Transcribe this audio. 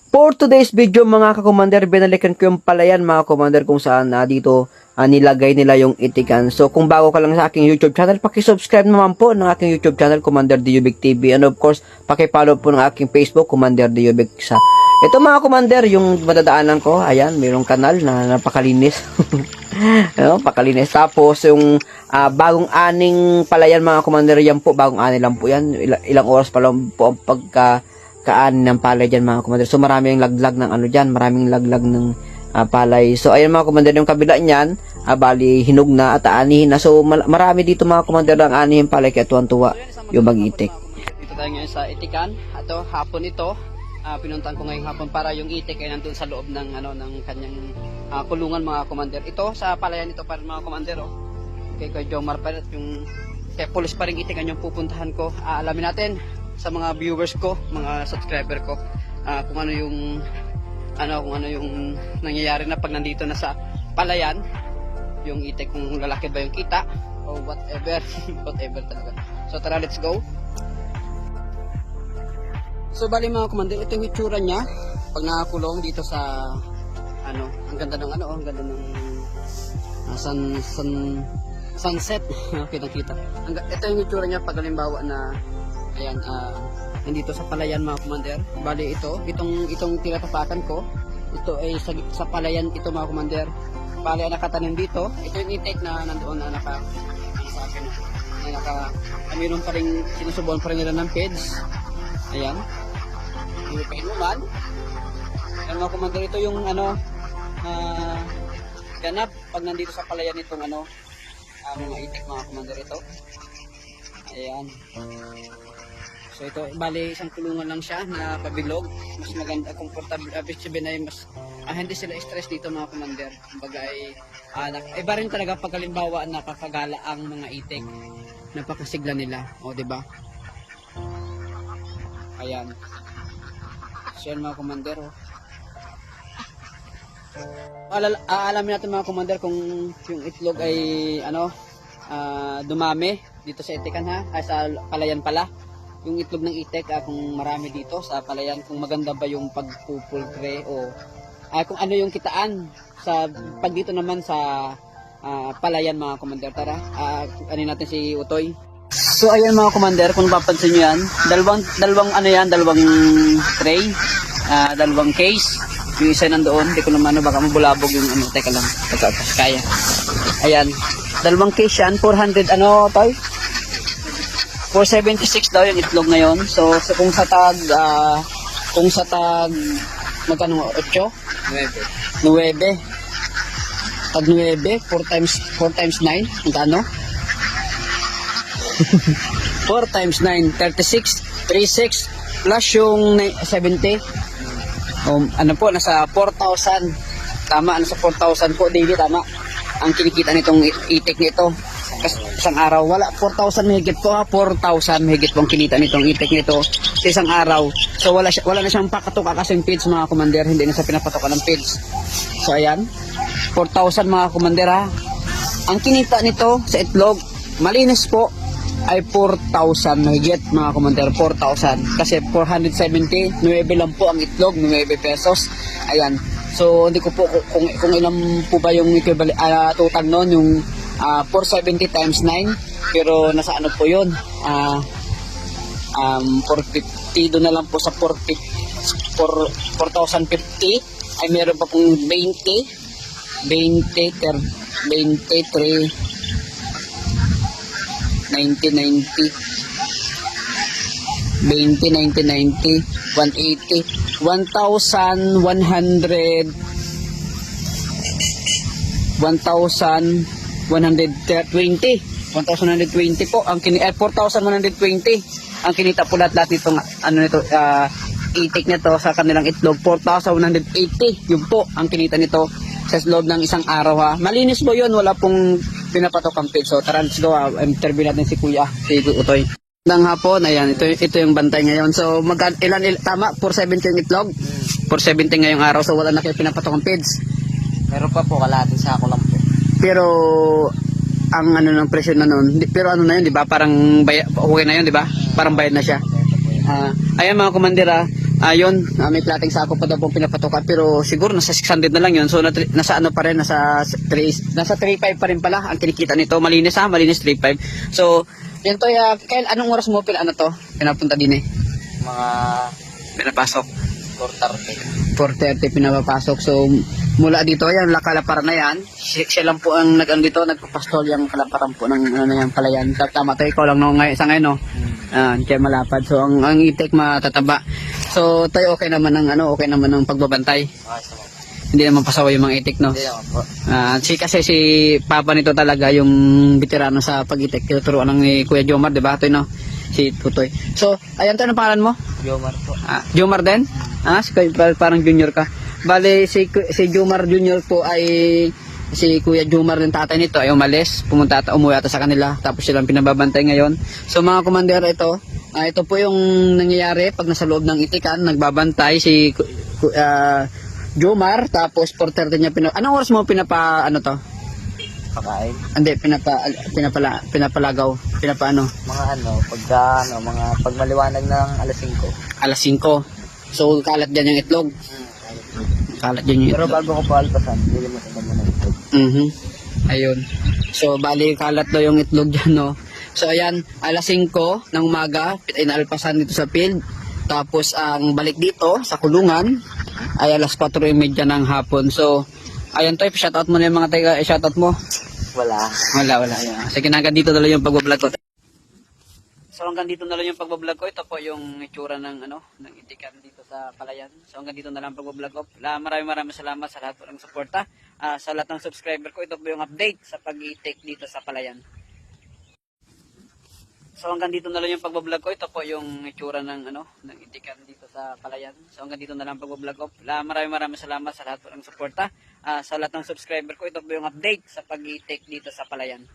For today's video mga ka-commander, binalikan ko yung palayan mga commander kung saan dito nilagay nila yung itikan. So kung bago ka lang sa aking YouTube channel, paki-subscribe naman po ng aking YouTube channel, Commander Diubic TV. And of course, paki-follow po ng aking Facebook, Commander Diubic sa. Ito mga commander, yung madadaanan ko, ayan, mayroong kanal na napakalinis. Ano, pakalinis. Tapos yung bagong aning palayan mga commander, yan po, bagong ani lang po yan. Ilang oras pa lang po ang pagkaan ng palay dyan mga commander. So maraming laglag ng ano dyan, maraming laglag ng palay. So ayan mga commander, yung kabila niyan, bali hinog na at aanihin na. So marami dito mga commander ang aanihin palay, kaya tuwan-tuwa yung mag-itik. Dito tayo ngayon sa itikan. Ato, hapon ito. Pinuntahan ko ngayong hapon para yung itik ay nandun sa loob ng ng kanyang kulungan mga commander. Ito sa palayan ito para mga commander, oh. Kay Jomar pa rin at yung kay police pa rin itikan yung pupuntahan ko. Alamin natin sa mga viewers ko, mga subscriber ko, kung ano yung nangyayari na pag nandito na sa palayan yung itik, kung lalaki ba yung kita o whatever. Whatever talaga. So tara, let's go. So bali mga commander, ito yung itsura niya pag nakakulong dito sa ang ganda ng ang ganda ng sunset. Kita. Ito yung itsura niya pag halimbawa na ayan, nandito sa palayan mga commander. Bali itong tinatapakan ko, ito ay sa palayan ito mga commander. Bali ang nakatanim dito, ito yung itik na nandoon na sa akin na mayroon pa rin, sinusubuan pa rin nila ng peds. Ayan, yung painuman. Ayan mga commander, ito yung ganap pag nandito sa palayan itong mga itik mga commander ito. Ayan. So ito, bali isang kulungan lang siya na pabilog. Mas maganda, comfortable, sabihin na mas hindi sila stress dito mga commander. Kumbaga ay iba rin talaga pag halimbawa nakakagala ang mga itik, napakasigla nila, o di ba? Ayan. So yan mga commander, oh. Alamin natin mga commander kung yung itlog ay dumami dito sa itikan sa palayan pala. Yung itlog ng itik, kung marami dito sa palayan, kung maganda ba yung pagpupulkre o kung ano yung kitaan sa pag dito naman sa palayan mga commander. Tara, ano natin si Utoy. So ayan mga commander, kung papansin nyo yan, dalawang tray, dalawang case. Yung isa nandoon, hindi ko naman baka mabulabog yung teka lang, kaya. Ayan, dalawang case yan, 400 Toy? 476 daw yung itlog ngayon. So kung sa tag magkano, 8? 9. Tag 9, 4 times 9, magkano? 4 times 9, 36, 36 plus yung 70. Nasa 4,000. Tama, nasa 4,000 po daily, tama. Ang kinikita nitong itik nito. Kasi isang araw, wala, 4,000 mahigit po 4,000 mahigit po ang kinita nitong itik nito sa isang araw. So wala na siyang pakatuka kasing feeds mga commander, hindi na siya pinapatuka ng feeds. So ayan, 4,000 mga commander Ang kinita nito sa itlog, malinis po, ay 4,000 mahigit mga commander, 4,000. Kasi 470, 9 lang po ang itlog, 9 pesos. Ayan. So hindi ko po kung ilan po ba yung equivalent total noon, yung 470 times 9, pero nasa ano po yun, 450, doon na lang po sa 4,050 ay meron pa pong 23 90, 180, 1,120 po ang 4,120 ang kinita po lahat nitong itik nito sa kanilang itlog. 4,180 yun po ang kinita nito sa loob ng isang araw Malinis po yun, wala pong pinapatok ang feed. So tara, let's go. Interview natin si Kuya, si Utoy. Nang hapon, ayan, ito yung bantay ngayon. So tama, 470 yung itlog. 470 ngayong araw, so wala na kayo pinapatok ang feeds. Meron pa po, kalahating sako lang po. Pero ang ng presyo na noon, pero na yun, di ba? Parang okay na yun, di ba? Parang bayad na siya. Ayan mga komandera, Ayun, may plating sako pa daw pong pinapatukan pero siguro nasa 600 na lang yun. So nasa ano pa rin, nasa 3.5 pa rin pala ang kinikita nito. Malinis malinis 3.5. So, yan to, Kyle, anong oras mo pinapunta din eh? Mga Pinapasok. 4:30. 4:30 pinapapasok. So, mula dito, yan, Kalaparan na yan. Siya lang po ang dito, nagpapastol yung Kalaparan po ng yung palayan. Tama to, ikaw lang no, sa ngayon, no? Kaya malapad. So, ang itik matataba. So, tayo okay naman ng pagbabantay. Okay, so, Hindi naman pasawa yung mga itik, no? hindi naman po. Kasi si Papa nito talaga yung veterano sa pag-itik. Tinuturuan ng ni Kuya Jomar, di ba? Toy, no? Si Tutoy. So, ayan to, anong pangalan mo? Jomar po. Jomar din? Parang junior ka. Bale, si Jomar Junior po ay si Kuya Jomar ng tatay nito ay umalis. Umuwi ata sa kanila. Tapos silang pinababantay ngayon. So, mga komandero, ito po yung nangyayari pag nasa loob ng itikan. Nagbabantay si Jomar. Tapos, 4:30 niya anong oras mo to? Pakain. Hindi, pinapalagaw. Mga pag maliwanag ng alas 5. Alas 5. So, kalat dyan yung itlog. Kalat dyan yung Pero itlog. bago ko po alpasan, hindi mo sa kanya ng itlog. Ayun. So, bali, kalat daw yung itlog dyan, no? So, ayan, alas 5 ng umaga, inaalpasan dito sa field. Tapos, ang balik dito, sa kulungan, ay alas 4:30 ng hapon. So, ayan to, shoutout mo na yung mga shoutout mo. Wala. Wala. Ayan. Sige, hanggang dito na lang yung pagbablog ko. So, hanggang dito na lang yung pagbablog ko. Ito po yung itsura ng itikan dito sa palayan. So, hanggang dito na lang pagbablog ko. Maraming salamat sa lahat po ng suporta. Sa lahat ng subscriber ko, ito po yung update sa pag-itik dito sa palayan. So, hanggang dito na lang yung pagbablog ko. Ito po yung itsura ng itikan dito sa palayan. So, hanggang dito na lang pagbablog ko. Maraming salamat sa lahat po ng suporta. Sa lahat ng subscriber ko, ito po yung update sa pag-itik dito sa palayan.